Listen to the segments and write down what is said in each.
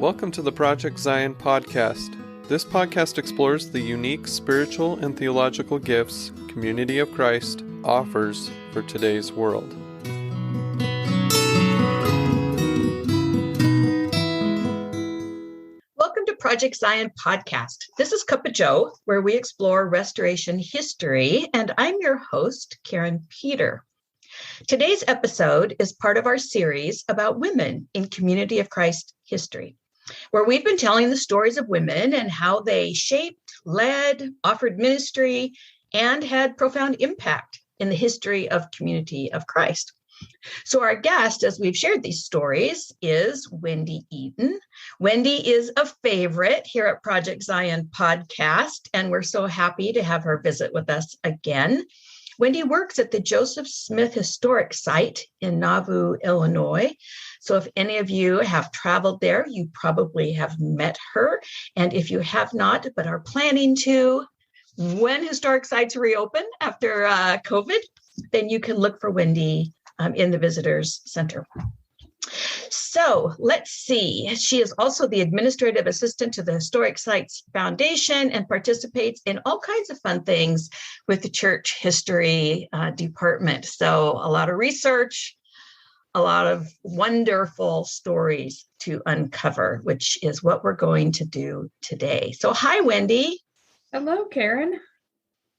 Welcome to the Project Zion podcast. This podcast explores the unique spiritual and theological gifts Community of Christ offers for today's world. Welcome to Project Zion podcast. This is Cuppa Joe, where we explore restoration history, and I'm your host, Karin Peter. Today's episode is part of our series about women in Community of Christ history, where we've been telling the stories of women and how they shaped, led, offered ministry, and had profound impact in the history of Community of Christ. So our guest, as we've shared these stories, is Wendy Eaton. Wendy is a favorite here at Project Zion podcast, and we're so happy to have her visit with us again. Wendy works at the Joseph Smith Historic Site in Nauvoo, Illinois. So if any of you have traveled there, you probably have met her. And if you have not, but are planning to, when historic sites reopen after COVID, then you can look for Wendy in the Visitors Center. So let's see. She is also the administrative assistant to the Historic Sites Foundation and participates in all kinds of fun things with the church history department. So a lot of research, a lot of wonderful stories to uncover, which is what we're going to do today. So hi, Wendy. Hello, Karin.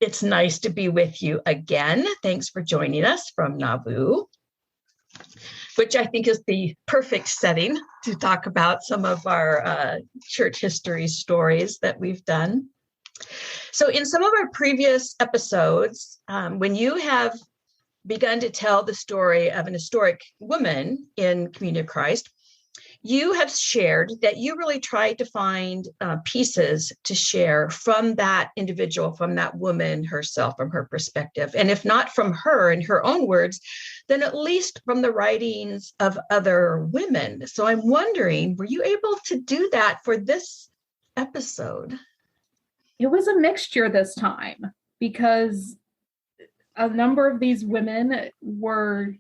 It's nice to be with you again. Thanks for joining us from Nauvoo, which I think is the perfect setting to talk about some of our church history stories that we've done. So in some of our previous episodes, when you have begun to tell the story of an historic woman in Community of Christ, you have shared that you really tried to find pieces to share from that individual, from that woman herself, from her perspective. And if not from her in her own words, then at least from the writings of other women. So I'm wondering, were you able to do that for this episode? It was a mixture this time because a number of these women were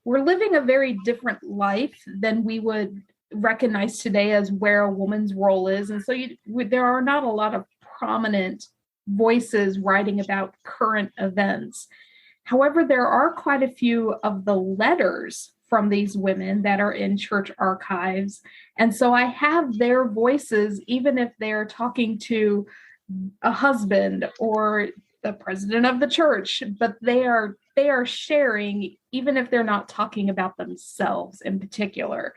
living a very different life than we would recognize today as where a woman's role is. And so there are not a lot of prominent voices writing about current events. However, there are quite a few of the letters from these women that are in church archives. And so I have their voices, even if they're talking to a husband or the president of the church, but they are sharing, even if they're not talking about themselves in particular.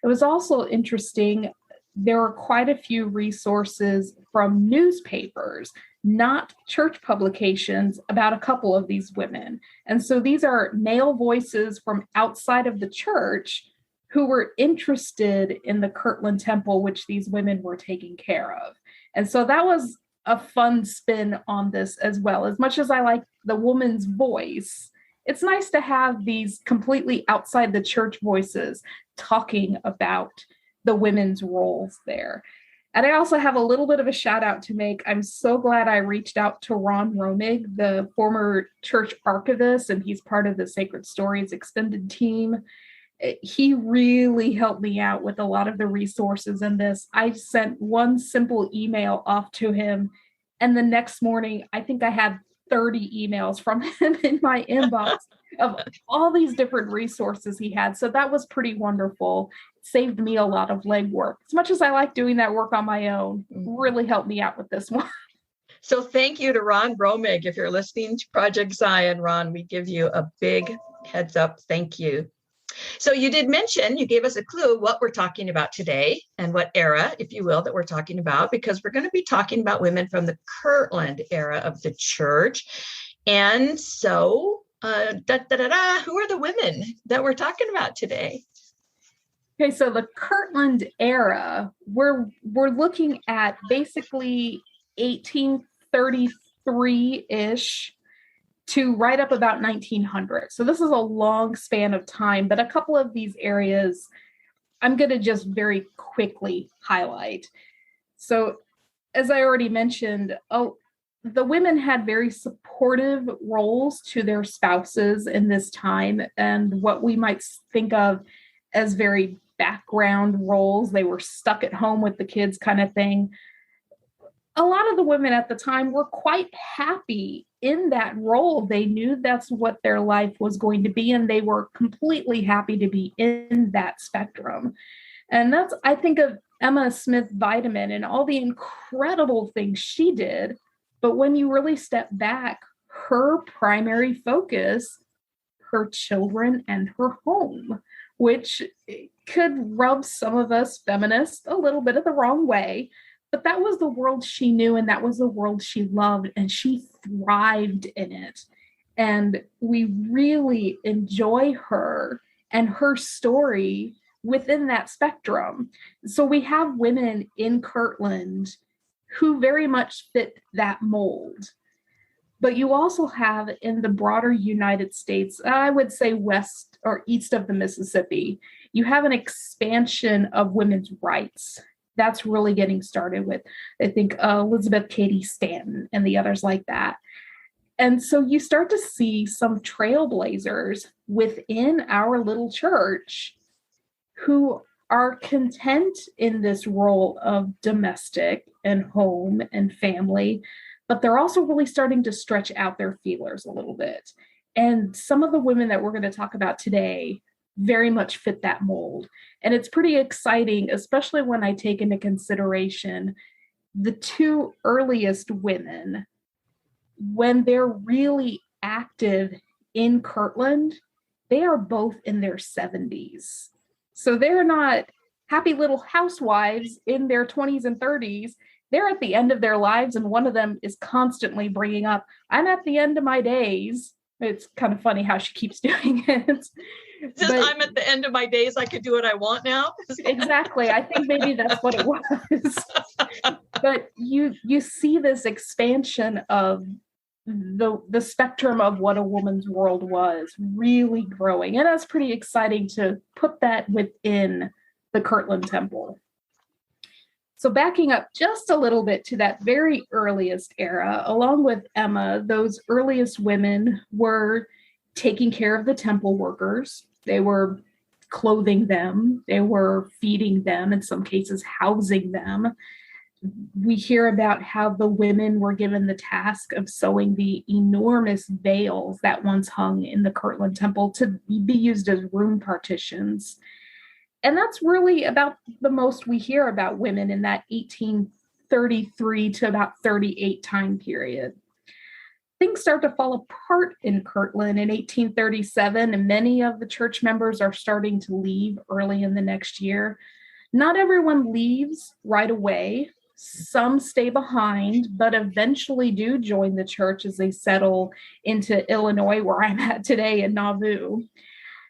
It was also interesting. There are quite a few resources from newspapers, not church publications, about a couple of these women. And so these are male voices from outside of the church who were interested in the Kirtland Temple, which these women were taking care of. And so that was a fun spin on this as well. As much as I like the woman's voice, it's nice to have these completely outside the church voices talking about the women's roles there. And I also have a little bit of a shout out to make. I'm so glad I reached out to Ron Romig, the former church archivist, and he's part of the Sacred Stories extended team. He really helped me out with a lot of the resources in this. I sent one simple email off to him, and the next morning, I think I had 30 emails from him in my inbox of all these different resources he had. So that was pretty wonderful. It saved me a lot of legwork. As much as I like doing that work on my own, really helped me out with this one. So thank you to Ron Romig. If you're listening to Project Zion, Ron, we give you a big heads up. Thank you. So you did mention, you gave us a clue what we're talking about today and what era, if you will, that we're talking about, because we're going to be talking about women from the Kirtland era of the church. And so, who are the women that we're talking about today? Okay, so the Kirtland era, we're looking at basically 1833-ish to right up about 1900. So this is a long span of time, but a couple of these areas I'm going to just very quickly highlight. So as I already mentioned, the women had very supportive roles to their spouses in this time, and what we might think of as very background roles. They were stuck at home with the kids kind of thing. A lot of the women at the time were quite happy in that role. They knew that's what their life was going to be, and they were completely happy to be in that spectrum. And that's, I think of Emma Smith Vitamin and all the incredible things she did. But when you really step back, her primary focus, her children and her home, which could rub some of us feminists a little bit of the wrong way. But that was the world she knew, and that was the world she loved, and she thrived in it. And we really enjoy her and her story within that spectrum. So we have women in Kirtland who very much fit that mold. But you also have in the broader United States, I would say west or east of the Mississippi, you have an expansion of women's rights. That's really getting started with, I think, Elizabeth Cady Stanton and the others like that. And so you start to see some trailblazers within our little church who are content in this role of domestic and home and family, but they're also really starting to stretch out their feelers a little bit. And some of the women that we're going to talk about today very much fit that mold. And it's pretty exciting, especially when I take into consideration the two earliest women, when they're really active in Kirtland, they are both in their 70s. So they're not happy little housewives in their 20s and 30s. They're at the end of their lives, and one of them is constantly bringing up, I'm at the end of my days. It's kind of funny how she keeps doing it. But I'm at the end of my days. I could do what I want now. Exactly. I think maybe that's what it was. But you see this expansion of the spectrum of what a woman's world was really growing. And that's pretty exciting to put that within the Kirtland Temple. So backing up just a little bit to that very earliest era, along with Emma, those earliest women were taking care of the temple workers. They were clothing them. They were feeding them, in some cases housing them. We hear about how the women were given the task of sewing the enormous veils that once hung in the Kirtland Temple to be used as room partitions. And that's really about the most we hear about women in that 1833 to about 38 time period. Things start to fall apart in Kirtland in 1837, and many of the church members are starting to leave early in the next year. Not everyone leaves right away. Some stay behind, but eventually do join the church as they settle into Illinois, where I'm at today in Nauvoo.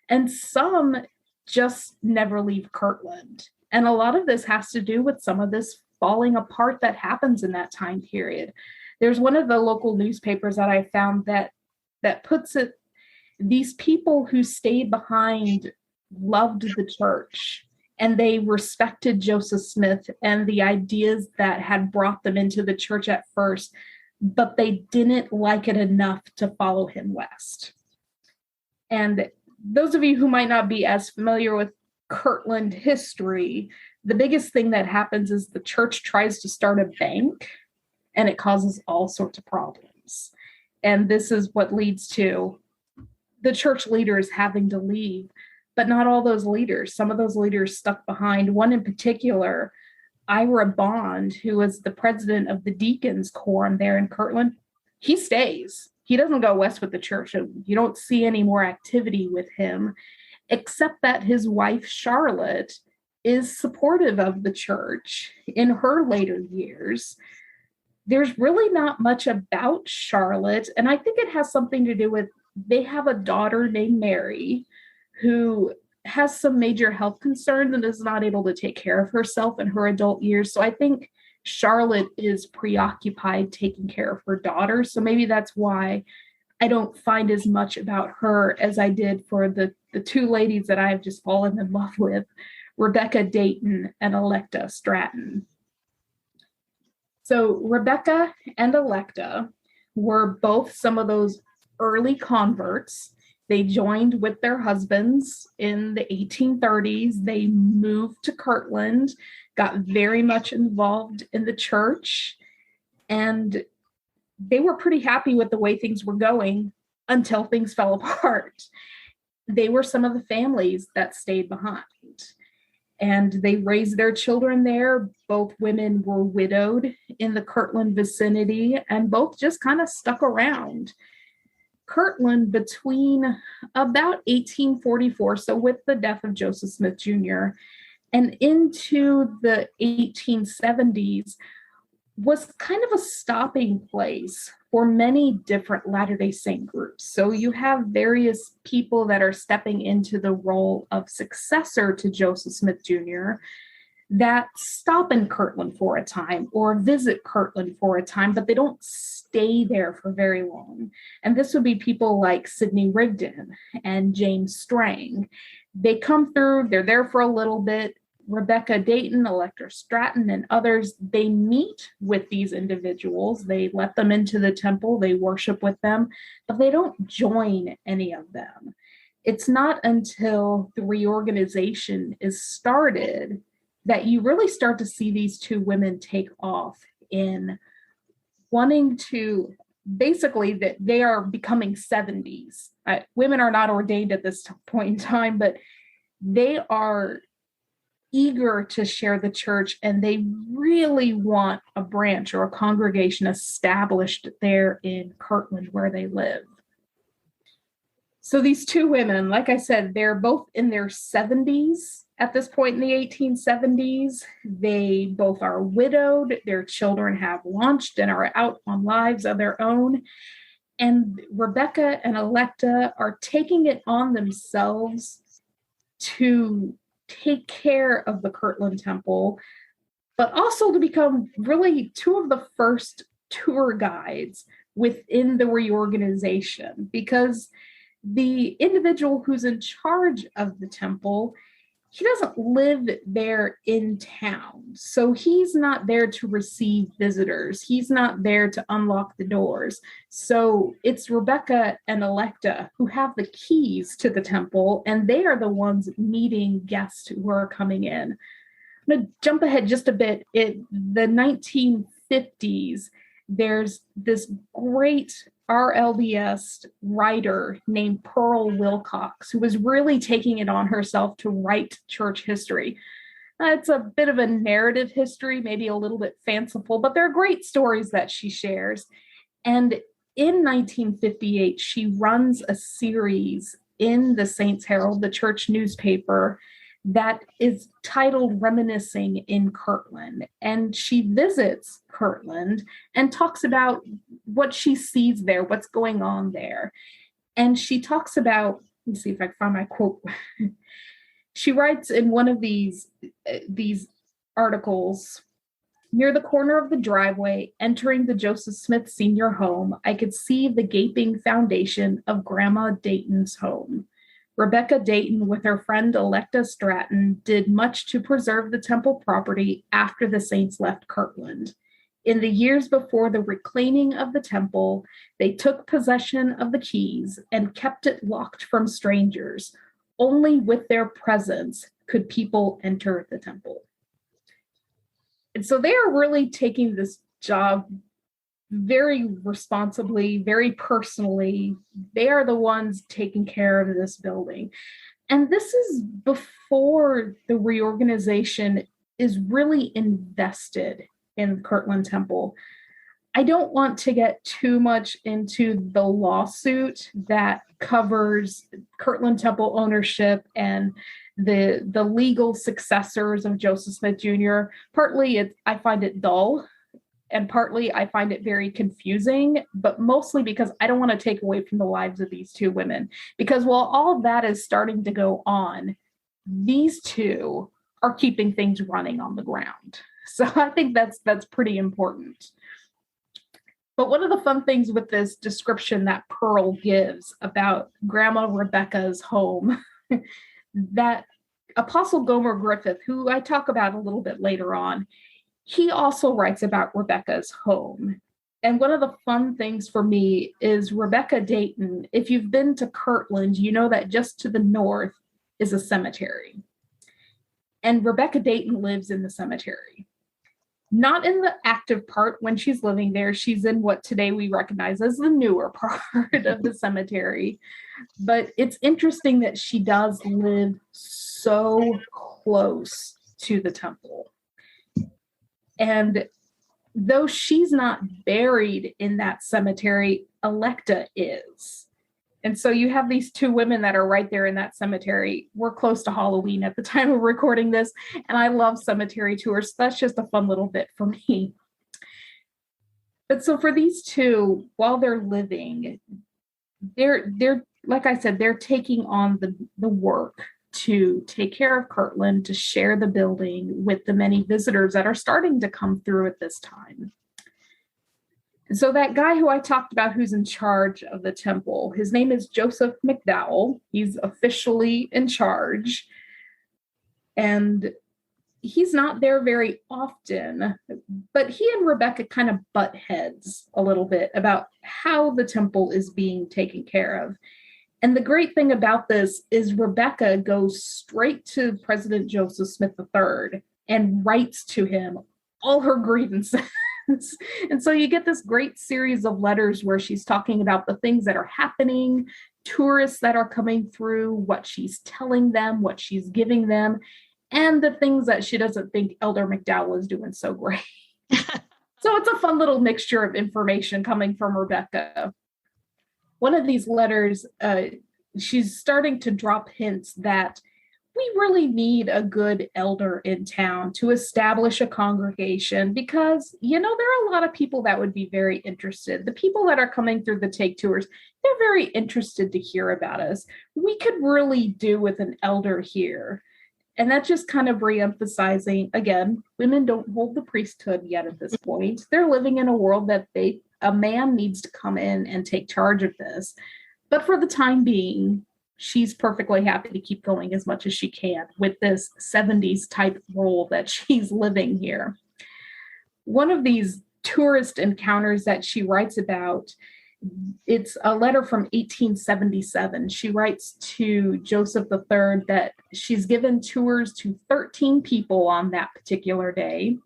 And some just never leave Kirtland. And a lot of this has to do with some of this falling apart that happens in that time period. There's one of the local newspapers that I found that puts it, these people who stayed behind loved the church, and they respected Joseph Smith and the ideas that had brought them into the church at first, but they didn't like it enough to follow him west. And those of you who might not be as familiar with Kirtland history, the biggest thing that happens is the church tries to start a bank, and it causes all sorts of problems. And this is what leads to the church leaders having to leave, but not all those leaders. Some of those leaders stuck behind. One in particular, Ira Bond, who was the president of the Deacons Quorum there in Kirtland, he stays. He doesn't go west with the church. You don't see any more activity with him, except that his wife, Charlotte, is supportive of the church in her later years. There's really not much about Charlotte, and I think it has something to do with they have a daughter named Mary who has some major health concerns and is not able to take care of herself in her adult years. So I think Charlotte is preoccupied taking care of her daughter. So maybe that's why I don't find as much about her as I did for the two ladies that I have just fallen in love with, Rebecca Dayton and Electa Stratton. So Rebecca and Electa were both some of those early converts They joined with their husbands in the 1830s. They moved to Kirtland, got very much involved in the church, and they were pretty happy with the way things were going until things fell apart. They were some of the families that stayed behind, and they raised their children there. Both women were widowed in the Kirtland vicinity, and both just kind of stuck around. Kirtland, between about 1844, so with the death of Joseph Smith Jr., and into the 1870s, was kind of a stopping place for many different Latter-day Saint groups. So you have various people that are stepping into the role of successor to Joseph Smith Jr. that stop in Kirtland for a time or visit Kirtland for a time, but they don't stay there for very long. And this would be people like Sidney Rigdon and James Strang. They come through, they're there for a little bit. Rebecca Dayton, Electa Stratton, and others, they meet with these individuals. They let them into the temple, they worship with them, but they don't join any of them. It's not until the reorganization is started that you really start to see these two women take off in wanting to, basically, that they are becoming 70s. Women are not ordained at this point in time, but they are eager to share the church, and they really want a branch or a congregation established there in Kirtland where they live. So these two women, like I said, they're both in their 70s at this point in the 1870s. They both are widowed. Their children have launched and are out on lives of their own. And Rebecca and Electa are taking it on themselves to take care of the Kirtland Temple, but also to become really two of the first tour guides within the reorganization, because the individual who's in charge of the temple, he doesn't live there in town. So he's not there to receive visitors. He's not there to unlock the doors. So it's Rebecca and Electa who have the keys to the temple, and they are the ones meeting guests who are coming in. I'm going to jump ahead just a bit. In the 1950s, there's this great RLDS writer named Pearl Wilcox, who was really taking it on herself to write church history. It's a bit of a narrative history, maybe a little bit fanciful, but they're great stories that she shares. And in 1958, she runs a series in the Saints Herald, the church newspaper, that is titled Reminiscing in Kirtland. And she visits Kirtland and talks about what she sees there, what's going on there. And she talks about, let me see if I can find my quote. She writes in one of these articles, near the corner of the driveway, entering the Joseph Smith Sr. home, I could see the gaping foundation of Grandma Dayton's home. Rebecca Dayton, with her friend Electa Stratton, did much to preserve the temple property after the saints left Kirtland. In the years before the reclaiming of the temple, they took possession of the keys and kept it locked from strangers. Only with their presence could people enter the temple. And so they are really taking this job very responsibly, very personally. They are the ones taking care of this building. And this is before the reorganization is really invested in Kirtland Temple. I don't want to get too much into the lawsuit that covers Kirtland Temple ownership and the legal successors of Joseph Smith Jr. Partly I find it dull, and partly I find it very confusing, but mostly because I don't want to take away from the lives of these two women. Because while all of that is starting to go on, these two are keeping things running on the ground. So I think that's pretty important. But one of the fun things with this description that Pearl gives about Grandma Rebecca's home, that Apostle Gomer Griffith, who I talk about a little bit later on, he also writes about Rebecca's home. And one of the fun things for me is Rebecca Dayton. If you've been to Kirtland, you know that just to the north is a cemetery. And Rebecca Dayton lives in the cemetery. Not in the active part when she's living there. She's in what today we recognize as the newer part of the cemetery. But it's interesting that she does live so close to the temple. And though she's not buried in that cemetery, Electa is. And so you have these two women that are right there in that cemetery. We're close to Halloween at the time of recording this, and I love cemetery tours. That's just a fun little bit for me. But so for these two, while they're living, they're like I said, they're taking on the work to take care of Kirtland, to share the building with the many visitors that are starting to come through at this time. So that guy who I talked about who's in charge of the temple, his name is Joseph McDowell. He's officially in charge. And he's not there very often, but he and Rebecca kind of butt heads a little bit about how the temple is being taken care of. And the great thing about this is Rebecca goes straight to President Joseph Smith III and writes to him all her grievances. And so you get this great series of letters where she's talking about the things that are happening, tourists that are coming through, what she's telling them, what she's giving them, and the things that she doesn't think Elder McDowell is doing so great. So it's a fun little mixture of information coming from Rebecca. One of these letters, she's starting to drop hints that we really need a good elder in town to establish a congregation because, there are a lot of people that would be very interested. The people that are coming through the take tours, they're very interested to hear about us. We could really do with an elder here. And that's just kind of reemphasizing, again, women don't hold the priesthood yet at this point. They're living in a world that a man needs to come in and take charge of this. But for the time being, she's perfectly happy to keep going as much as she can with this 70s type role that she's living here. One of these tourist encounters that she writes about, it's a letter from 1877. She writes to Joseph III that she's given tours to 13 people on that particular day.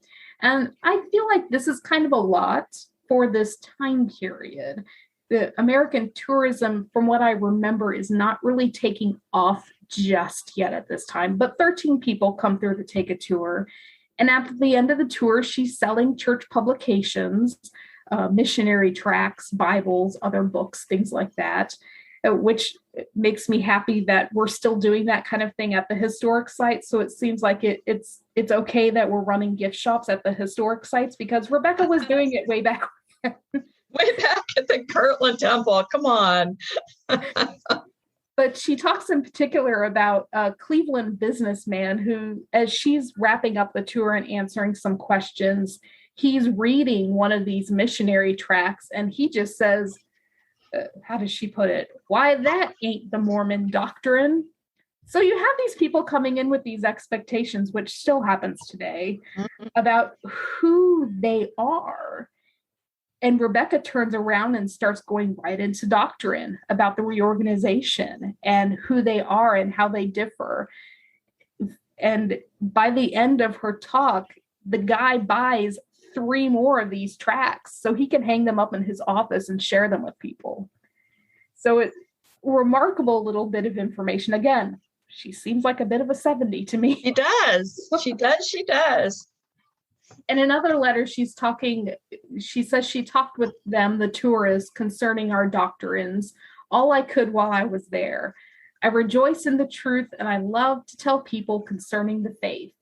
And I feel like this is kind of a lot for this time period. The American tourism, from what I remember, is not really taking off just yet at this time, but 13 people come through to take a tour. And at the end of the tour, she's selling church publications, missionary tracts, Bibles, other books, things like that, which makes me happy that we're still doing that kind of thing at the historic sites. So it seems like it's okay that we're running gift shops at the historic sites because Rebecca was doing it way back when. Way back at the Kirtland Temple. Come on. But she talks in particular about a Cleveland businessman who, as she's wrapping up the tour and answering some questions, he's reading one of these missionary tracts and he just says, how does she put it? Why, that ain't the Mormon doctrine. So you have these people coming in with these expectations, which still happens today, about who they are. And Rebecca turns around and starts going right into doctrine about the reorganization and who they are and how they differ. And by the end of her talk, the guy buys 3 more of these tracts so he can hang them up in his office and share them with people. So it's a remarkable little bit of information. Again, she seems like a bit of a 70 to me. She does. She does. In another letter, she says she talked with them, the tourists, concerning our doctrines, all I could while I was there. I rejoice in the truth, and I love to tell people concerning the faith.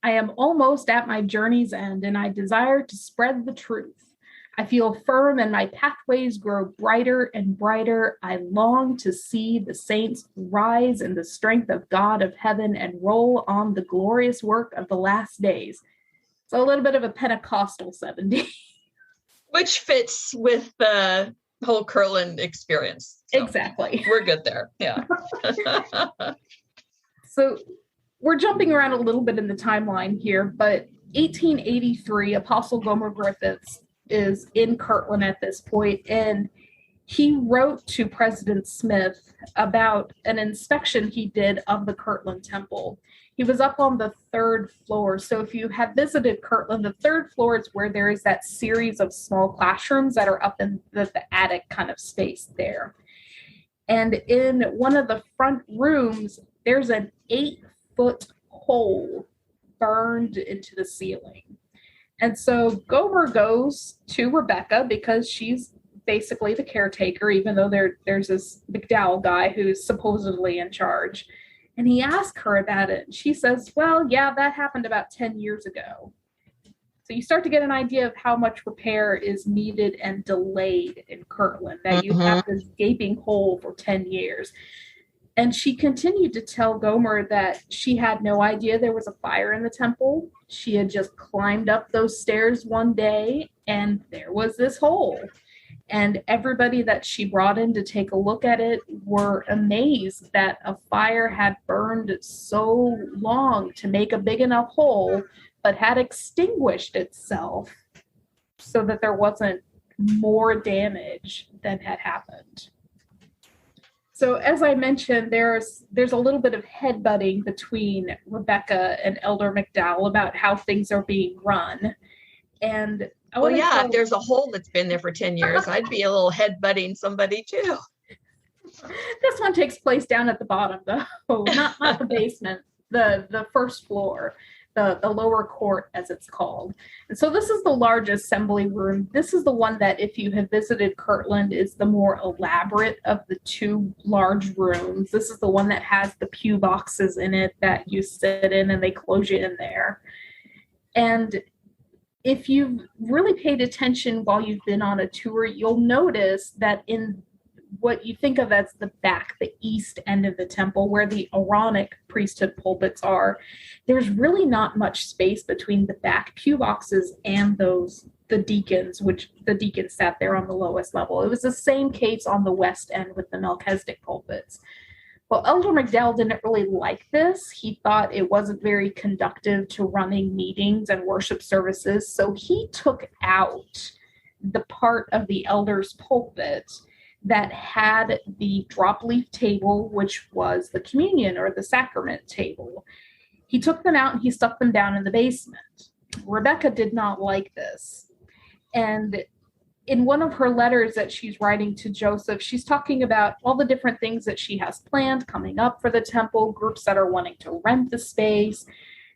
I am almost at my journey's end, and I desire to spread the truth. I feel firm, and my pathways grow brighter and brighter. I long to see the saints rise in the strength of God of heaven and roll on the glorious work of the last days. So a little bit of a Pentecostal 70. Which fits with the whole Kirtland experience. So exactly. We're good there. Yeah. So we're jumping around a little bit in the timeline here, but 1883, Apostle Gomer Griffiths is in Kirtland at this point, and he wrote to President Smith about an inspection he did of the Kirtland Temple. He was up on the 3rd floor. So if you have visited Kirtland, the 3rd floor is where there is that series of small classrooms that are up in the attic kind of space there. And in one of the front rooms, there's an 8-foot hole burned into the ceiling. And so Gomer goes to Rebecca because she's basically the caretaker, even though there's this McDowell guy who's supposedly in charge. And he asked her about it. And she says, well, yeah, that happened about 10 years ago. So you start to get an idea of how much repair is needed and delayed in Kirtland, that you have this gaping hole for 10 years. And she continued to tell Gomer that she had no idea there was a fire in the temple. She had just climbed up those stairs one day and there was this hole. And everybody that she brought in to take a look at it were amazed that a fire had burned so long to make a big enough hole, but had extinguished itself so that there wasn't more damage than had happened. So as I mentioned, there's a little bit of headbutting between Rebecca and Elder McDowell about how things are being run. And if there's a hole that's been there for 10 years, I'd be a little headbutting somebody too. This one takes place down at the bottom, though, not the basement, the 1st floor, the lower court, as it's called. And so this is the large assembly room. This is the one that, if you have visited Kirtland, is the more elaborate of the 2 large rooms. This is the one that has the pew boxes in it that you sit in and they close you in there. And if you've really paid attention while you've been on a tour, you'll notice that in what you think of as the back, the east end of the temple, where the Aaronic priesthood pulpits are, there's really not much space between the back pew boxes and the deacons, which the deacons sat there on the lowest level. It was the same case on the west end with the Melchizedek pulpits. Well, Elder McDowell didn't really like this. He thought it wasn't very conducive to running meetings and worship services, so he took out the part of the elder's pulpit that had the drop leaf table, which was the communion or the sacrament table. He took them out and he stuck them down in the basement. Rebecca did not like this. And in one of her letters that she's writing to Joseph, she's talking about all the different things that she has planned coming up for the temple, groups that are wanting to rent the space.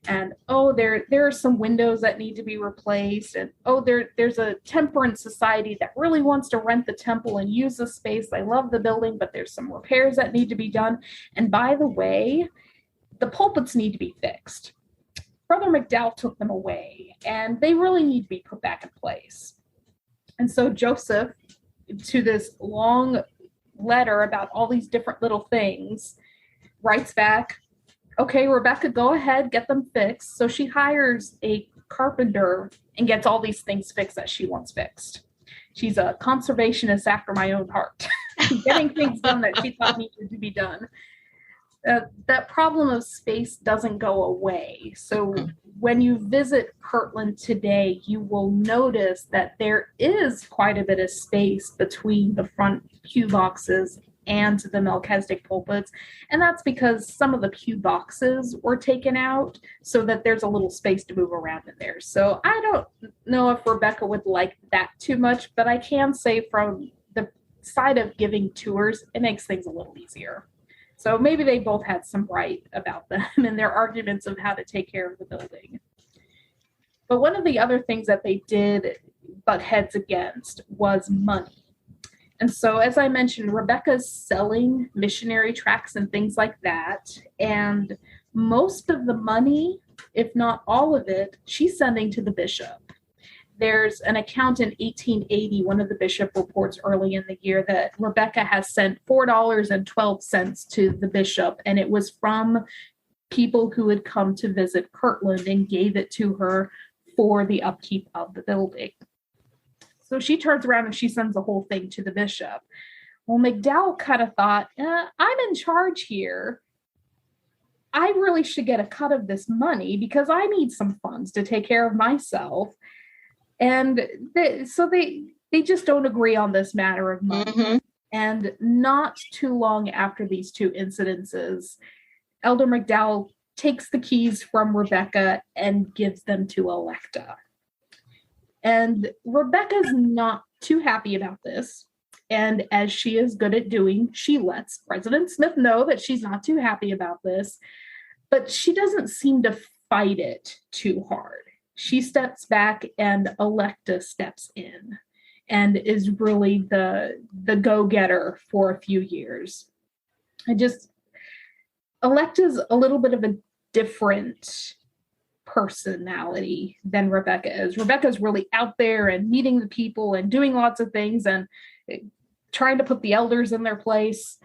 And, there are some windows that need to be replaced. And, there's a temperance society that really wants to rent the temple and use the space. They love the building, but there's some repairs that need to be done. And by the way, the pulpits need to be fixed. Brother McDowell took them away, and they really need to be put back in place. And so Joseph, to this long letter about all these different little things, writes back, okay, Rebecca, go ahead, get them fixed. So she hires a carpenter and gets all these things fixed that she wants fixed. She's a conservationist after my own heart, getting things done that she thought needed to be done. That problem of space doesn't go away. So when you visit Kirtland today, you will notice that there is quite a bit of space between the front pew boxes and the Melchizedek pulpits. And that's because some of the pew boxes were taken out so that there's a little space to move around in there. So I don't know if Rebecca would like that too much, but I can say from the side of giving tours, it makes things a little easier. So maybe they both had some right about them in their arguments of how to take care of the building. But one of the other things that they did butt heads against was money. And so, as I mentioned, Rebecca's selling missionary tracts and things like that. And most of the money, if not all of it, she's sending to the bishop. There's an account in 1880, one of the bishop reports early in the year, that Rebecca has sent $4.12 to the bishop, and it was from people who had come to visit Kirtland and gave it to her for the upkeep of the building. So she turns around and she sends the whole thing to the bishop. Well, McDowell kind of thought, I'm in charge here. I really should get a cut of this money because I need some funds to take care of myself. And they just don't agree on this matter of money. Mm-hmm. And not too long after these two incidences, Elder McDowell takes the keys from Rebecca and gives them to Electa. And Rebecca's not too happy about this. And as she is good at doing, she lets President Smith know that she's not too happy about this, but she doesn't seem to fight it too hard. She steps back and Electa steps in and is really the go-getter for a few years. Electa's a little bit of a different personality than Rebecca is. Rebecca's really out there and meeting the people and doing lots of things and trying to put the elders in their place.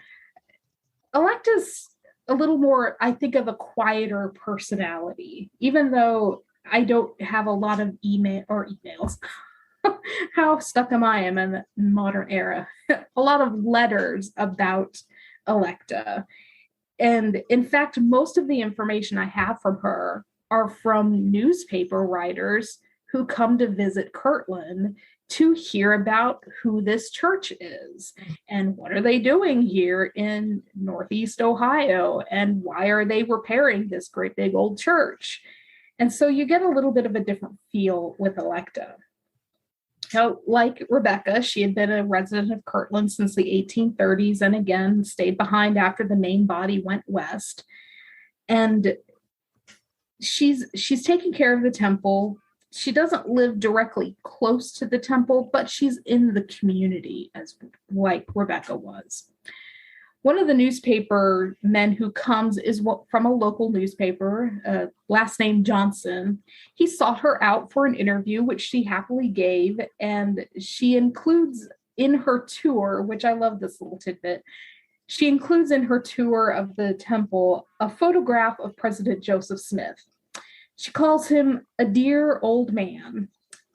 Electa's a little more, I think, of a quieter personality, even though I don't have a lot of emails. How stuck am I in the modern era? A lot of letters about Electa. And in fact, most of the information I have from her are from newspaper writers who come to visit Kirtland to hear about who this church is and what are they doing here in Northeast Ohio and why are they repairing this great big old church. And so you get a little bit of a different feel with Electa. Now, like Rebecca, she had been a resident of Kirtland since the 1830s and again stayed behind after the main body went west. And she's taking care of the temple. She doesn't live directly close to the temple, but she's in the community like Rebecca was. One of the newspaper men who comes is from a local newspaper, last name Johnson. He sought her out for an interview, which she happily gave, and she includes in her tour, which I love this little tidbit, she includes in her tour of the temple a photograph of President Joseph Smith. She calls him a dear old man,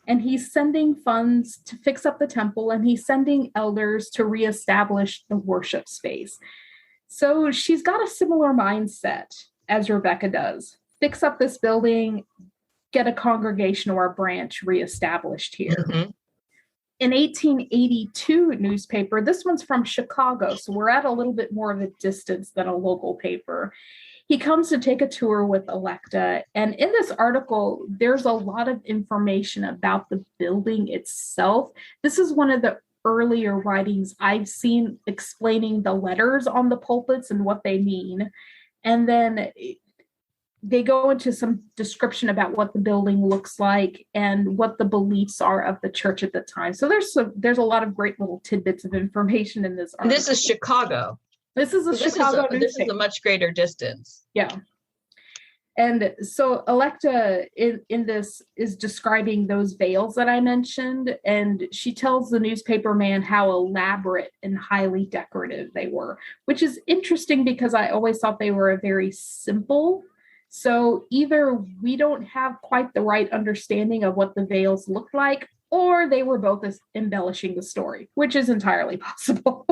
and he's sending funds to fix up the temple, and he's sending elders to reestablish the worship space. So she's got a similar mindset as Rebecca does. Fix up this building, get a congregation or a branch reestablished here. Mm-hmm. In 1882 newspaper, this one's from Chicago, so we're at a little bit more of a distance than a local paper. He comes to take a tour with Electa, and in this article, there's a lot of information about the building itself. This is one of the earlier writings I've seen explaining the letters on the pulpits and what they mean. And then they go into some description about what the building looks like and what the beliefs are of the church at the time. So there's a lot of great little tidbits of information in this article. This is Chicago. This is This is a much greater distance. Yeah. And so Electa in this is describing those veils that I mentioned, and she tells the newspaper man how elaborate and highly decorative they were, which is interesting because I always thought they were very simple. So either we don't have quite the right understanding of what the veils looked like, or they were both embellishing the story, which is entirely possible.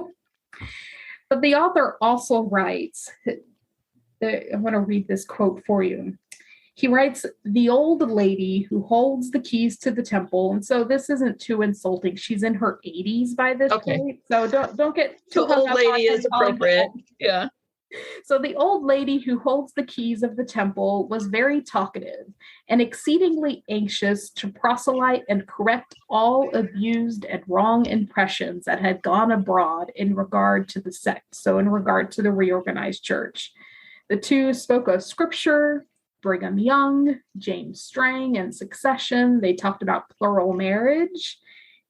But the author also writes, I want to read this quote for you. He writes, "The old lady who holds the keys to the temple," and so this isn't too insulting. She's in her 80s by this point, so don't get too hung up. Old lady is appropriate. Yeah. So the old lady who holds the keys of the temple was very talkative and exceedingly anxious to proselyte and correct all abused and wrong impressions that had gone abroad in regard to the sect, so in regard to the reorganized church. The two spoke of scripture, Brigham Young, James Strang, and succession. They talked about plural marriage.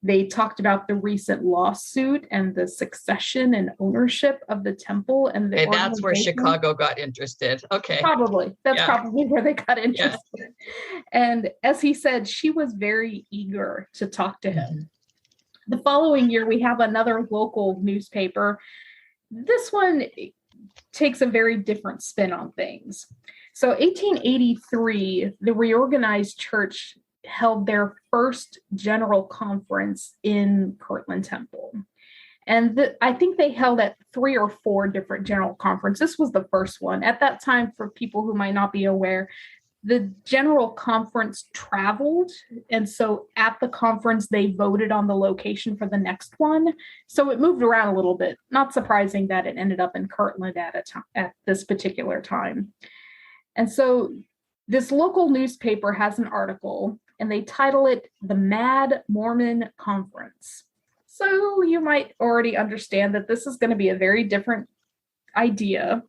They talked about the recent lawsuit and the succession and ownership of the temple. And that's where Chicago got interested. Okay. Probably. That's probably where they got interested. Yeah. And as he said, she was very eager to talk to him. Mm-hmm. The following year, we have another local newspaper. This one takes a very different spin on things. So 1883, the reorganized church held their first general conference in Kirtland Temple. And I think they held at 3 or 4 different general conferences. This was the first one. At that time, for people who might not be aware, The general conference traveled, and so at the conference, they voted on the location for the next one. So it moved around a little bit. Not surprising that it ended up in Kirtland at this particular time. And so this local newspaper has an article, and they title it "The Mad Mormon Conference." So you might already understand that this is going to be a very different idea,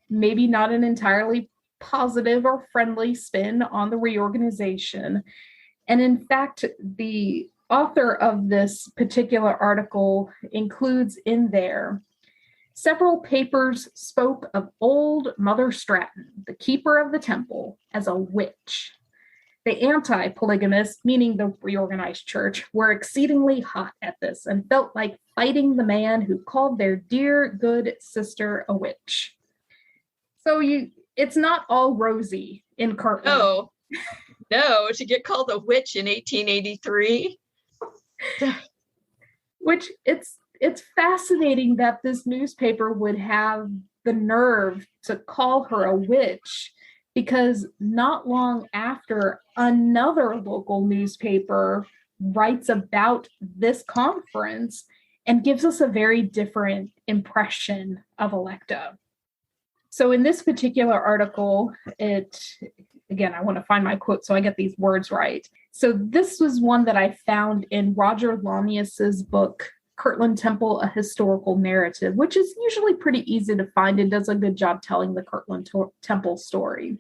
maybe not an entirely positive or friendly spin on the reorganization. And in fact, the author of this particular article includes in there several papers spoke of old Mother Stratton, the keeper of the temple, as a witch. The anti-polygamists, meaning the reorganized church, were exceedingly hot at this and felt like fighting the man who called their dear good sister a witch. So it's not all rosy in Kirtland. No, to get called a witch in 1883. Which it's fascinating that this newspaper would have the nerve to call her a witch, because not long after, another local newspaper writes about this conference and gives us a very different impression of Electa. So in this particular article, again, I want to find my quote so I get these words right. So this was one that I found in Roger Launius's book, Kirtland Temple, A Historical Narrative, which is usually pretty easy to find and does a good job telling the Kirtland Temple story.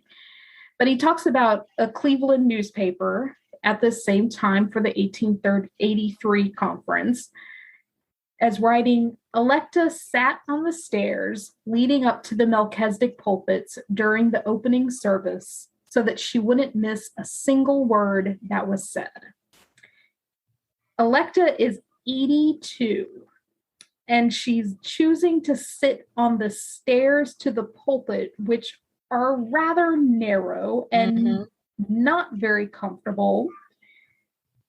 But he talks about a Cleveland newspaper at the same time for the 1883 conference as writing, "Electa sat on the stairs leading up to the Melchizedek pulpits during the opening service so that she wouldn't miss a single word that was said." Electa is 82, and she's choosing to sit on the stairs to the pulpit, which are rather narrow and not very comfortable.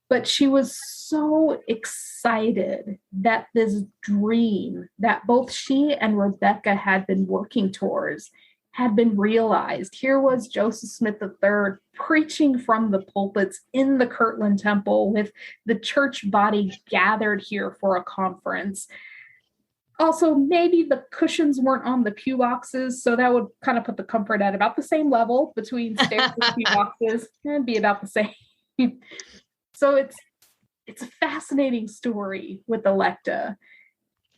But she was so excited that this dream that both she and Rebecca had been working towards had been realized. Here was Joseph Smith III preaching from the pulpits in the Kirtland Temple with the church body gathered here for a conference. Also, maybe the cushions weren't on the pew boxes, so that would kind of put the comfort at about the same level between stairs and pew boxes, and be about the same. So it's a fascinating story with Electa.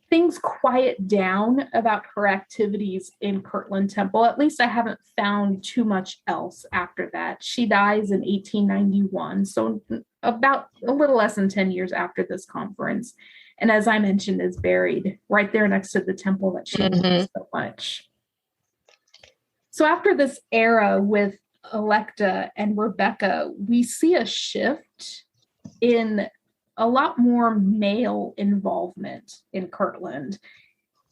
Things quiet down about her activities in Kirtland Temple. At least I haven't found too much else after that. She dies in 1891, so about a little less than 10 years after this conference. And as I mentioned, is buried right there next to the temple that she loved so much. So after this era with Electa and Rebecca, we see a shift in a lot more male involvement in Kirtland.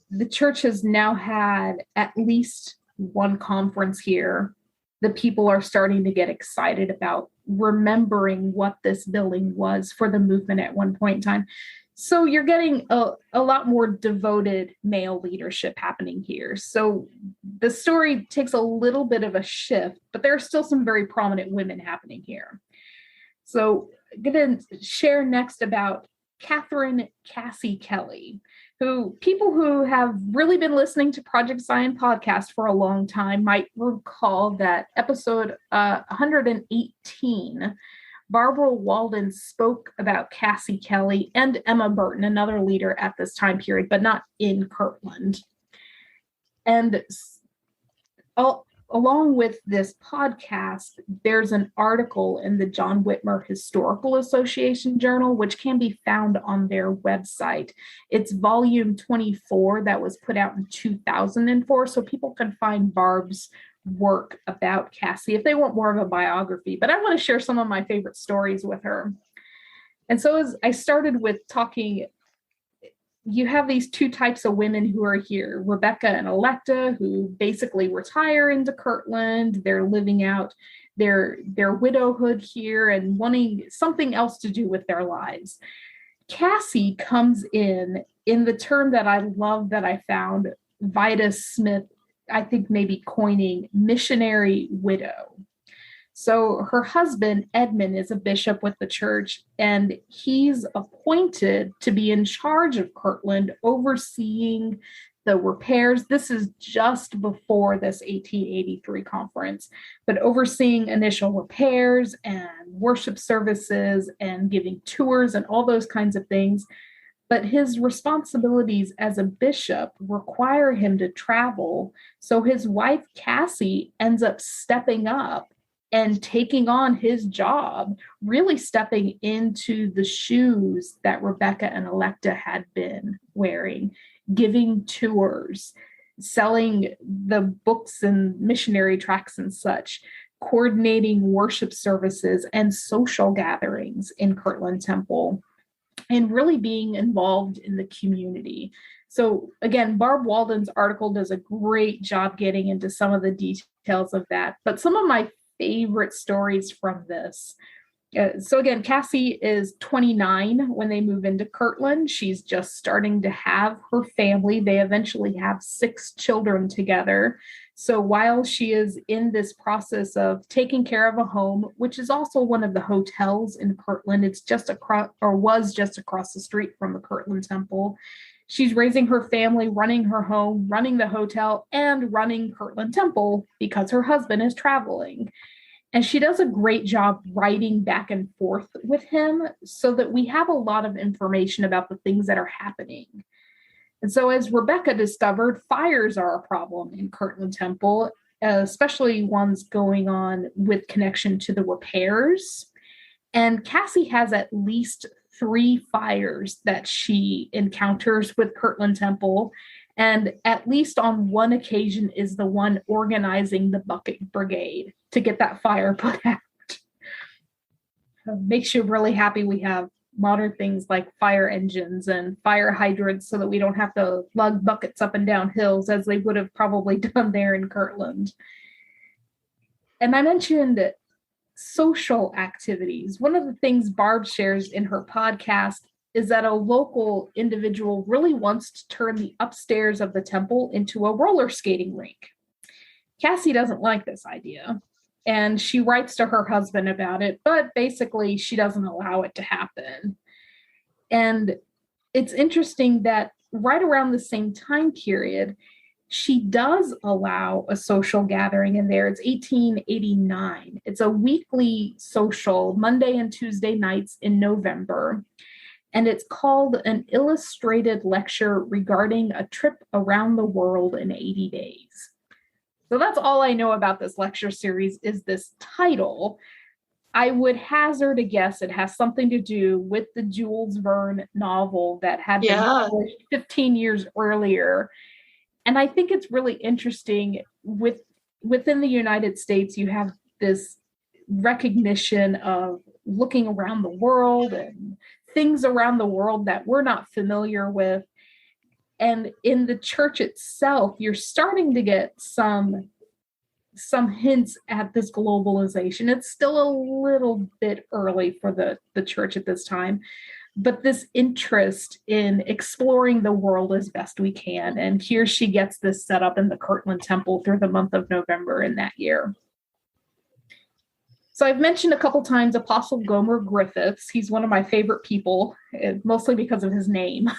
The church has now had at least one conference here. The people are starting to get excited about remembering what this building was for the movement at one point in time. So you're getting a lot more devoted male leadership happening here. So the story takes a little bit of a shift, but there are still some very prominent women happening here. So I'm going to share next about Catherine Cassie Kelly, who people who have really been listening to Project Zion podcast for a long time might recall that episode 118, Barbara Walden spoke about Cassie Kelly and Emma Burton, another leader at this time period, but not in Kirtland. And along with this podcast, there's an article in the John Whitmer Historical Association Journal, which can be found on their website. It's volume 24 that was put out in 2004, so people can find Barb's work about Cassie if they want more of a biography. But I want to share some of my favorite stories with her. And so as I started with talking, you have these two types of women who are here, Rebecca and Electa, who basically retire into Kirtland. They're living out their widowhood here and wanting something else to do with their lives. Cassie comes in the term that I love that I found, Vida Smith, I think maybe coining, missionary widow. So her husband, Edmund, is a bishop with the church, and he's appointed to be in charge of Kirtland, overseeing the repairs. This is just before this 1883 conference, but overseeing initial repairs and worship services and giving tours and all those kinds of things. But his responsibilities as a bishop require him to travel. So his wife, Cassie, ends up stepping up and taking on his job, really stepping into the shoes that Rebecca and Electa had been wearing, giving tours, selling the books and missionary tracts and such, coordinating worship services and social gatherings in Kirtland Temple, and really being involved in the community. So again, Barb Walden's article does a great job getting into some of the details of that. But some of my favorite stories from this. So again, Cassie is 29 when they move into Kirtland. She's just starting to have her family. They eventually have 6 children together. So while she is in this process of taking care of a home, which is also one of the hotels in Kirtland, it's just across, or was just across the street from the Kirtland Temple. She's raising her family, running her home, running the hotel, and running Kirtland Temple because her husband is traveling. And she does a great job writing back and forth with him so that we have a lot of information about the things that are happening. And so as Rebecca discovered, fires are a problem in Kirtland Temple, especially ones going on with connection to the repairs. And Cassie has at least 3 fires that she encounters with Kirtland Temple. And at least on one occasion is the one organizing the bucket brigade to get that fire put out. Makes you really happy we have modern things like fire engines and fire hydrants so that we don't have to lug buckets up and down hills as they would have probably done there in Kirtland. And I mentioned social activities. One of the things Barb shares in her podcast is that a local individual really wants to turn the upstairs of the temple into a roller skating rink. Cassie doesn't like this idea, and she writes to her husband about it, but basically she doesn't allow it to happen. And it's interesting that right around the same time period, she does allow a social gathering in there. It's 1889. It's a weekly social, Monday and Tuesday nights in November. And it's called an illustrated lecture regarding a trip around the world in 80 days. So that's all I know about this lecture series is this title. I would hazard a guess it has something to do with the Jules Verne novel that had been published 15 years earlier. And I think it's really interesting within the United States, you have this recognition of looking around the world and things around the world that we're not familiar with. And in the church itself, you're starting to get some hints at this globalization. It's still a little bit early for the church at this time, but this interest in exploring the world as best we can. And here she gets this set up in the Kirtland Temple through the month of November in that year. So I've mentioned a couple times Apostle Gomer Griffiths. He's one of my favorite people, mostly because of his name.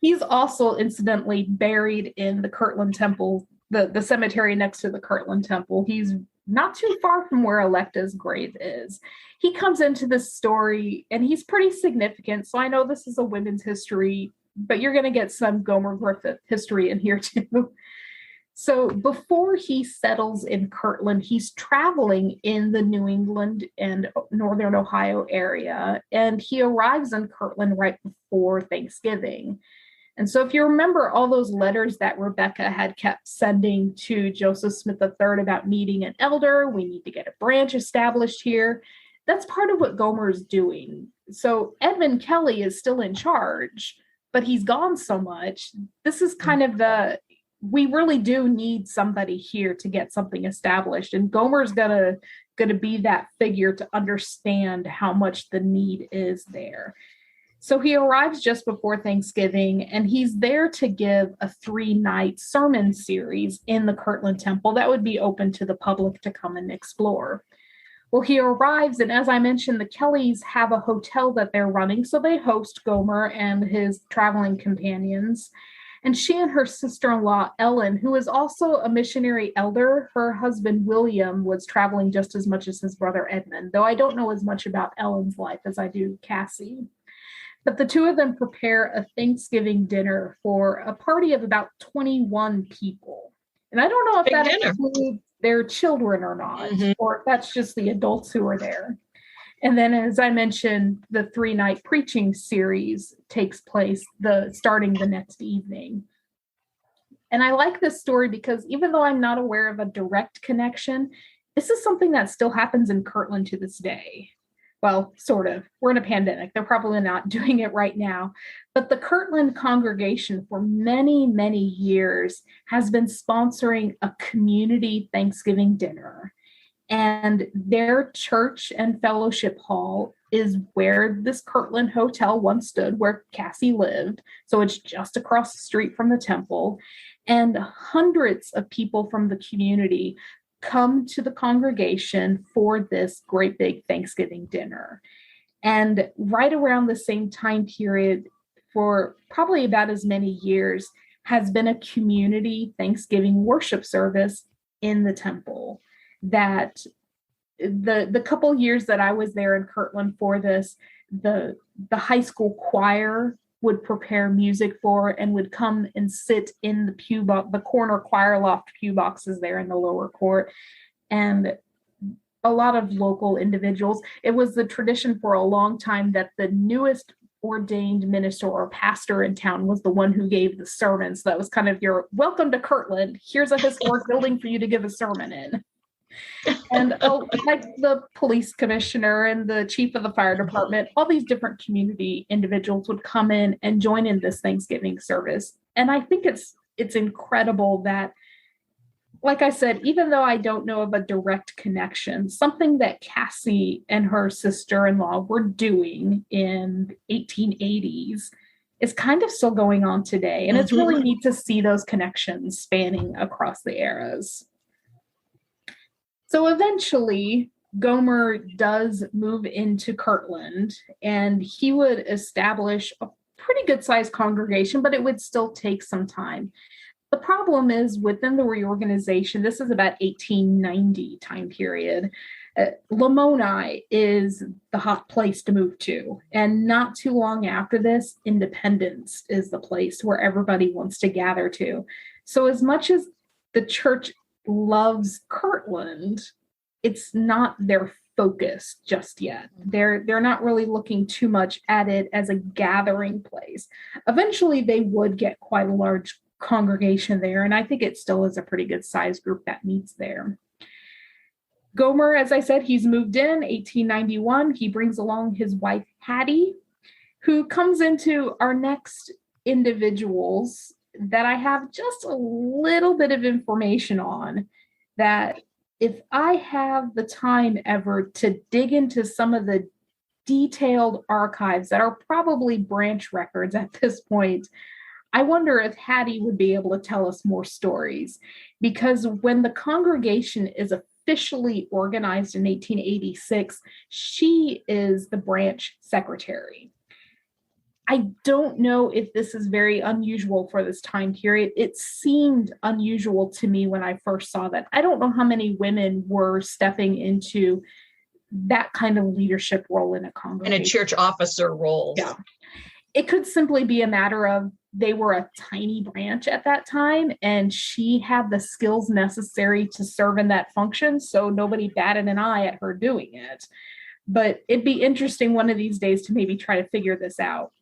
He's also incidentally buried in the Kirtland Temple, the cemetery next to the Kirtland Temple. He's not too far from where Electa's grave is. He comes into this story and he's pretty significant. So I know this is a women's history, but you're going to get some Gomer Griffith history in here too. So before he settles in Kirtland, he's traveling in the New England and Northern Ohio area, and he arrives in Kirtland right before Thanksgiving. And so if you remember all those letters that Rebecca had kept sending to Joseph Smith III about needing an elder, we need to get a branch established here, that's part of what Gomer is doing. So Edmund Kelly is still in charge, but he's gone so much. This is kind of we really do need somebody here to get something established. And Gomer's gonna be that figure to understand how much the need is there. So he arrives just before Thanksgiving, and he's there to give a 3-night sermon series in the Kirtland Temple that would be open to the public to come and explore. Well, he arrives, and as I mentioned, the Kellys have a hotel that they're running, so they host Gomer and his traveling companions. And she and her sister-in-law, Ellen, who is also a missionary elder, her husband, William, was traveling just as much as his brother, Edmund, though I don't know as much about Ellen's life as I do Cassie. But the two of them prepare a Thanksgiving dinner for a party of about 21 people. And I don't know if that includes their children or not, or if that's just the adults who are there. And then, as I mentioned, the 3-night preaching series takes place starting the next evening. And I like this story because even though I'm not aware of a direct connection, this is something that still happens in Kirtland to this day. Well, sort of. We're in a pandemic. They're probably not doing it right now. But the Kirtland congregation for many, many years has been sponsoring a community Thanksgiving dinner. And their church and fellowship hall is where this Kirtland Hotel once stood, where Cassie lived. So it's just across the street from the temple. And hundreds of people from the community come to the congregation for this great big Thanksgiving dinner. And right around the same time period, for probably about as many years, has been a community Thanksgiving worship service in the temple. That the couple years that I was there in Kirtland for this, the high school choir would prepare music for and would come and sit in the corner choir loft pew boxes there in the lower court. And a lot of local individuals. It was the tradition for a long time that the newest ordained minister or pastor in town was the one who gave the sermons. So that was kind of your welcome to Kirtland. Here's a historic building for you to give a sermon in. And like the police commissioner and the chief of the fire department, all these different community individuals would come in and join in this Thanksgiving service. And I think it's incredible that, like I said, even though I don't know of a direct connection, something that Cassie and her sister-in-law were doing in 1880s is kind of still going on today. And it's really neat to see those connections spanning across the eras. So eventually, Gomer does move into Kirtland, and he would establish a pretty good-sized congregation, but it would still take some time. The problem is within the reorganization, this is about 1890 time period, Lamoni is the hot place to move to. And not too long after this, Independence is the place where everybody wants to gather to. So as much as the church loves Kirtland, it's not their focus just yet. They're not really looking too much at it as a gathering place. Eventually, they would get quite a large congregation there, and I think it still is a pretty good size group that meets there. Gomer, as I said, he's moved in 1891. He brings along his wife, Hattie, who comes into our next individuals that I have just a little bit of information on, that if I have the time ever to dig into some of the detailed archives that are probably branch records at this point, I wonder if Hattie would be able to tell us more stories. Because when the congregation is officially organized in 1886, she is the branch secretary. I don't know if this is very unusual for this time period. It seemed unusual to me when I first saw that. I don't know how many women were stepping into that kind of leadership role in a congregation. In a church officer role. Yeah. It could simply be a matter of they were a tiny branch at that time, and she had the skills necessary to serve in that function, so nobody batted an eye at her doing it. But it'd be interesting one of these days to maybe try to figure this out.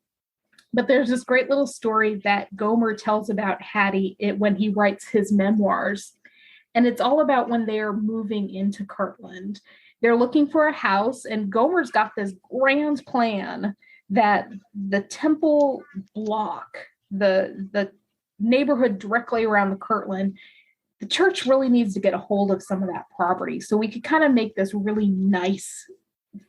But there's this great little story that Gomer tells about Hattie when he writes his memoirs. And it's all about when they're moving into Kirtland. They're looking for a house, and Gomer's got this grand plan that the temple block, the neighborhood directly around the Kirtland, the church really needs to get a hold of some of that property. So we could kind of make this really nice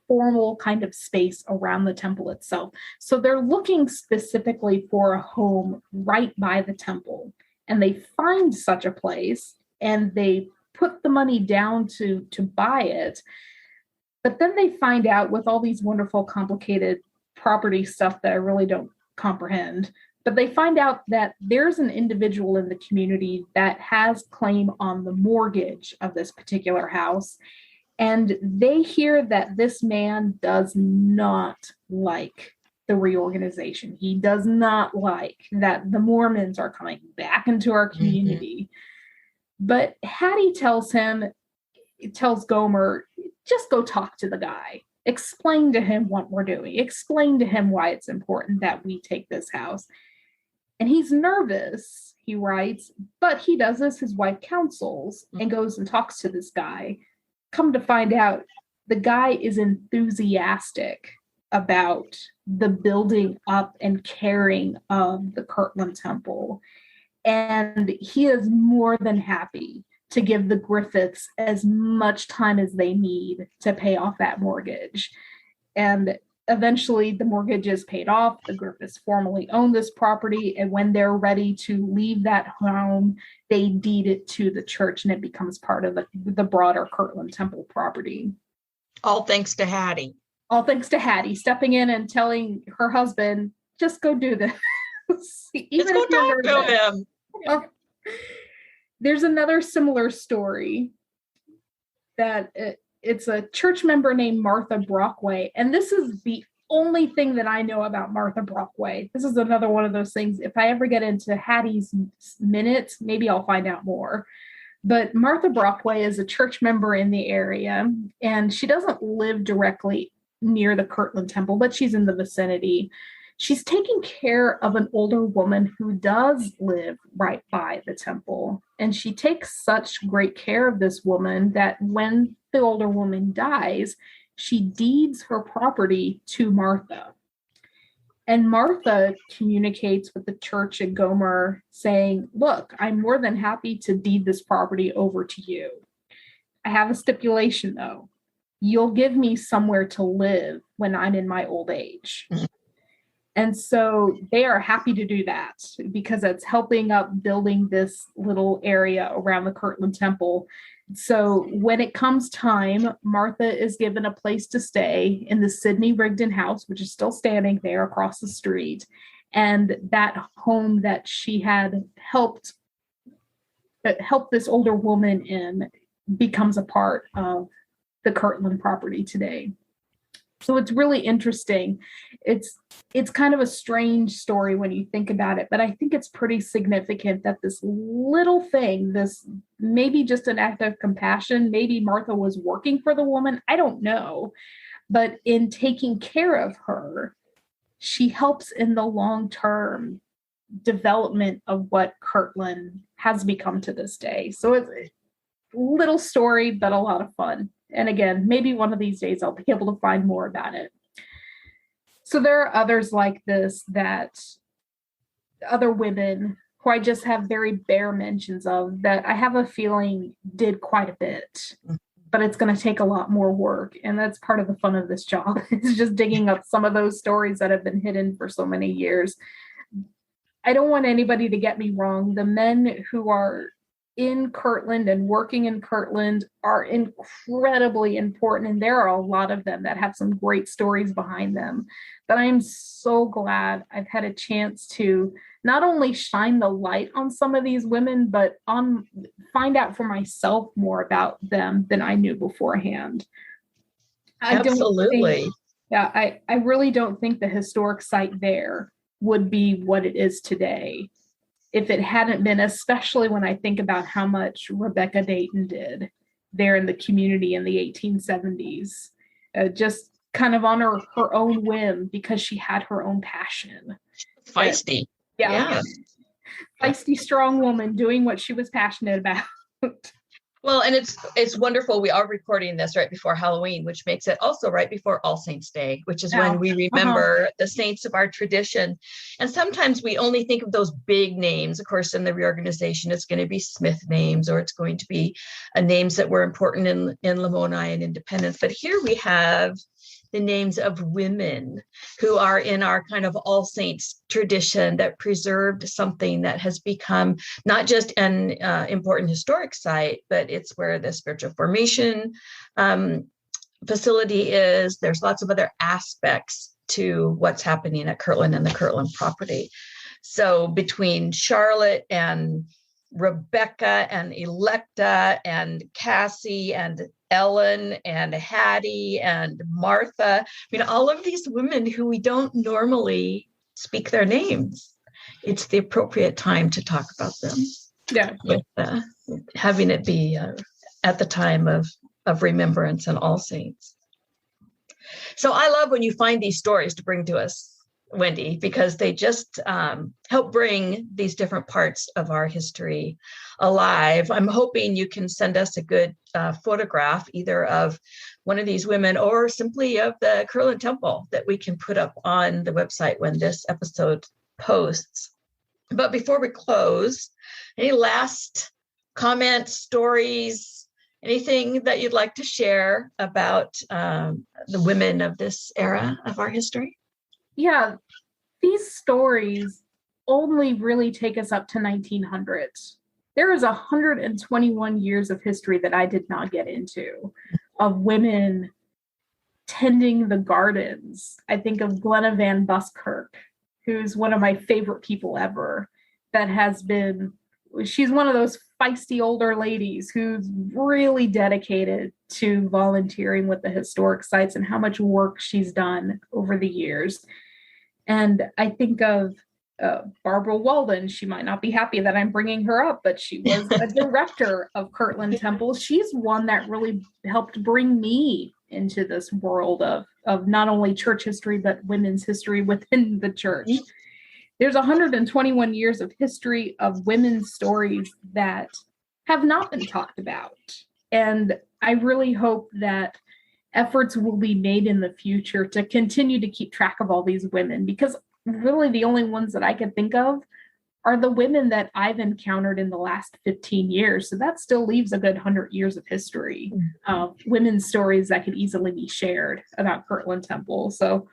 formal kind of space around the temple itself. So they're looking specifically for a home right by the temple, and they find such a place and they put the money down to buy it. But then they find out, with all these wonderful, complicated property stuff that I really don't comprehend, but they find out that there's an individual in the community that has claim on the mortgage of this particular house. And they hear that this man does not like the reorganization. He does not like that the Mormons are coming back into our community. But Hattie tells Gomer, just go talk to the guy. Explain to him what we're doing. Explain to him why it's important that we take this house. And he's nervous, he writes, but he does as his wife counsels and goes and talks to this guy. Come to find out, the guy is enthusiastic about the building up and caring of the Kirtland Temple. And he is more than happy to give the Griffiths as much time as they need to pay off that mortgage. And eventually the mortgage is paid off. The Griffiths formally own this property. And when they're ready to leave that home, they deed it to the church and it becomes part of the broader Kirtland Temple property. All thanks to Hattie. All thanks to Hattie stepping in and telling her husband, just go do this. Even if you're nervous. To him. Okay. There's another similar story that it's a church member named Martha Brockway. And this is the only thing that I know about Martha Brockway. This is another one of those things. If I ever get into Hattie's minutes, maybe I'll find out more. But Martha Brockway is a church member in the area, and she doesn't live directly near the Kirtland Temple, but she's in the vicinity. She's taking care of an older woman who does live right by the temple. And she takes such great care of this woman that when the older woman dies, she deeds her property to Martha. And Martha communicates with the church at Gomer saying, look, I'm more than happy to deed this property over to you. I have a stipulation, though. You'll give me somewhere to live when I'm in my old age. And so they are happy to do that because it's helping up building this little area around the Kirtland Temple. So when it comes time, Martha is given a place to stay in the Sidney Rigdon house, which is still standing there across the street. And that home that she had helped this older woman in becomes a part of the Kirtland property today. So it's really interesting. It's kind of a strange story when you think about it, but I think it's pretty significant that this little thing, this maybe just an act of compassion, maybe Martha was working for the woman, I don't know, but in taking care of her, she helps in the long-term development of what Kirtland has become to this day. So it's a little story, but a lot of fun. And again, maybe one of these days I'll be able to find more about it. So there are others like this, that other women who I just have very bare mentions of that I have a feeling did quite a bit, but it's going to take a lot more work. And that's part of the fun of this job. It's just digging up some of those stories that have been hidden for so many years. I don't want anybody to get me wrong. The men who are in Kirtland and working in Kirtland are incredibly important. And there are a lot of them that have some great stories behind them. But I am so glad I've had a chance to not only shine the light on some of these women, but find out for myself more about them than I knew beforehand. Absolutely. I really don't think the historic site there would be what it is today if it hadn't been, especially when I think about how much Rebecca Dayton did there in the community in the 1870s, just kind of on her own whim because she had her own passion. Feisty. Yeah. Feisty, strong woman doing what she was passionate about. Well, and it's wonderful. We are recording this right before Halloween, which makes it also right before All Saints Day, which is when we remember the saints of our tradition. And sometimes we only think of those big names. Of course, in the reorganization, it's going to be Smith names, or it's going to be names that were important in Lamoni and Independence. But here we have the names of women who are in our kind of All Saints tradition that preserved something that has become not just an important historic site, but it's where the spiritual formation facility is. There's lots of other aspects to what's happening at Kirtland and the Kirtland property. So between Charlotte and Rebecca and Electa and Cassie and Ellen and Hattie and Martha, I mean, all of these women who we don't normally speak their names. It's the appropriate time to talk about them. Yeah. With having it be at the time of remembrance and All Saints. So I love when you find these stories to bring to us, Wendy, because they just help bring these different parts of our history alive. I'm hoping you can send us a good photograph, either of one of these women or simply of the Kirtland Temple, that we can put up on the website when this episode posts. But before we close, any last comments, stories, anything that you'd like to share about the women of this era of our history? Yeah, these stories only really take us up to 1900s. There is 121 years of history that I did not get into, of women tending the gardens. I think of Glenna Van Buskirk, who's one of my favorite people ever, she's one of those feisty older ladies who's really dedicated to volunteering with the historic sites and how much work she's done over the years. And I think of Barbara Walden. She might not be happy that I'm bringing her up, but she was a director of Kirtland Temple. She's one that really helped bring me into this world of not only church history, but women's history within the church. There's 121 years of history of women's stories that have not been talked about. And I really hope that efforts will be made in the future to continue to keep track of all these women, because really the only ones that I can think of are the women that I've encountered in the last 15 years. So that still leaves a good 100 years of history of women's stories that could easily be shared about Kirtland Temple. So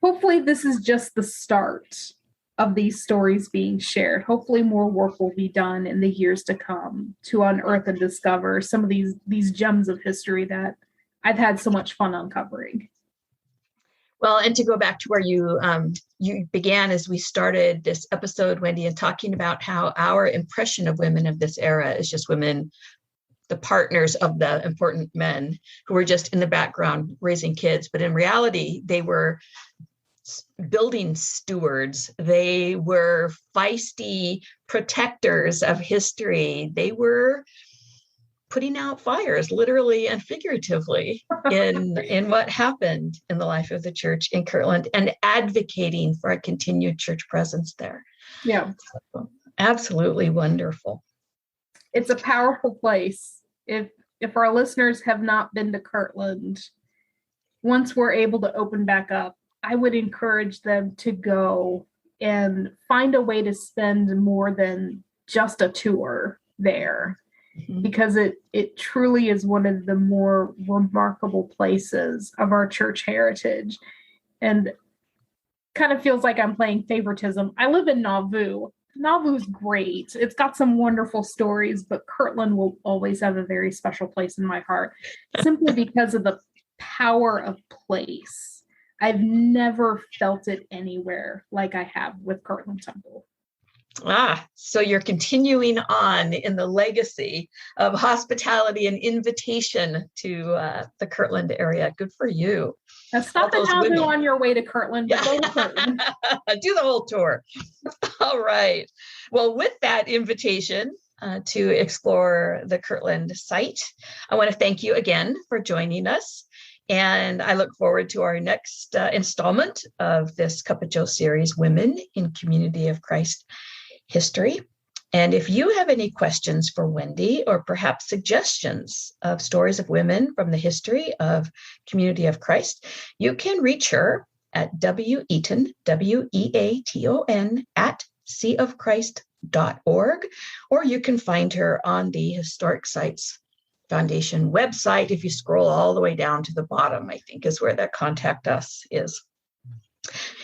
hopefully this is just the start of these stories being shared. Hopefully more work will be done in the years to come to unearth and discover some of these gems of history that I've had so much fun uncovering. Well, and to go back to where you began as we started this episode, Wendy, and talking about how our impression of women of this era is just women, the partners of the important men who were just in the background raising kids. But in reality, they were building stewards. They were feisty protectors of history. They were putting out fires, literally and figuratively, in what happened in the life of the church in Kirtland, and advocating for a continued church presence there. Yeah. So, absolutely wonderful. It's a powerful place. If our listeners have not been to Kirtland, once we're able to open back up, I would encourage them to go and find a way to spend more than just a tour there. Because it truly is one of the more remarkable places of our church heritage. And kind of feels like I'm playing favoritism. I live in Nauvoo. Nauvoo's great. It's got some wonderful stories, but Kirtland will always have a very special place in my heart, simply because of the power of place. I've never felt it anywhere like I have with Kirtland Temple. So you're continuing on in the legacy of hospitality and invitation to the Kirtland area. Good for you. Now stop in Nauvoo on your way to Kirtland. But go to Kirtland. Do the whole tour. All right. Well, with that invitation to explore the Kirtland site, I want to thank you again for joining us. And I look forward to our next installment of this Cuppa Joe series, Women in Community of Christ History. And if you have any questions for Wendy, or perhaps suggestions of stories of women from the history of Community of Christ, you can reach her at Eaton, WEATON, at seaofchrist.org, or you can find her on the Historic Sites Foundation website. If you scroll all the way down to the bottom, I think is where the contact us is.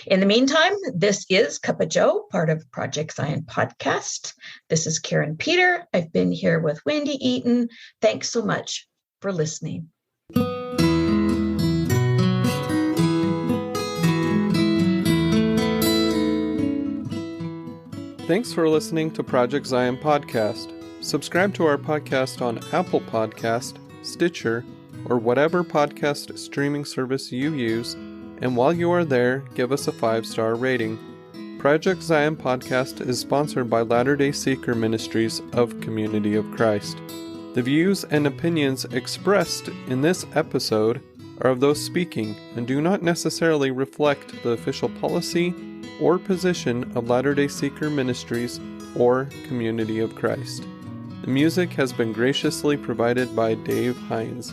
In the meantime, this is Cuppa Joe, part of Project Zion Podcast. This is Karin Peter. I've been here with Wendy Eaton. Thanks so much for listening. Thanks for listening to Project Zion Podcast. Subscribe to our podcast on Apple Podcast, Stitcher, or whatever podcast streaming service you use, and while you are there, give us a 5-star rating. Project Zion Podcast is sponsored by Latter-day Seeker Ministries of Community of Christ. The views and opinions expressed in this episode are of those speaking and do not necessarily reflect the official policy or position of Latter-day Seeker Ministries or Community of Christ. The music has been graciously provided by Dave Hines.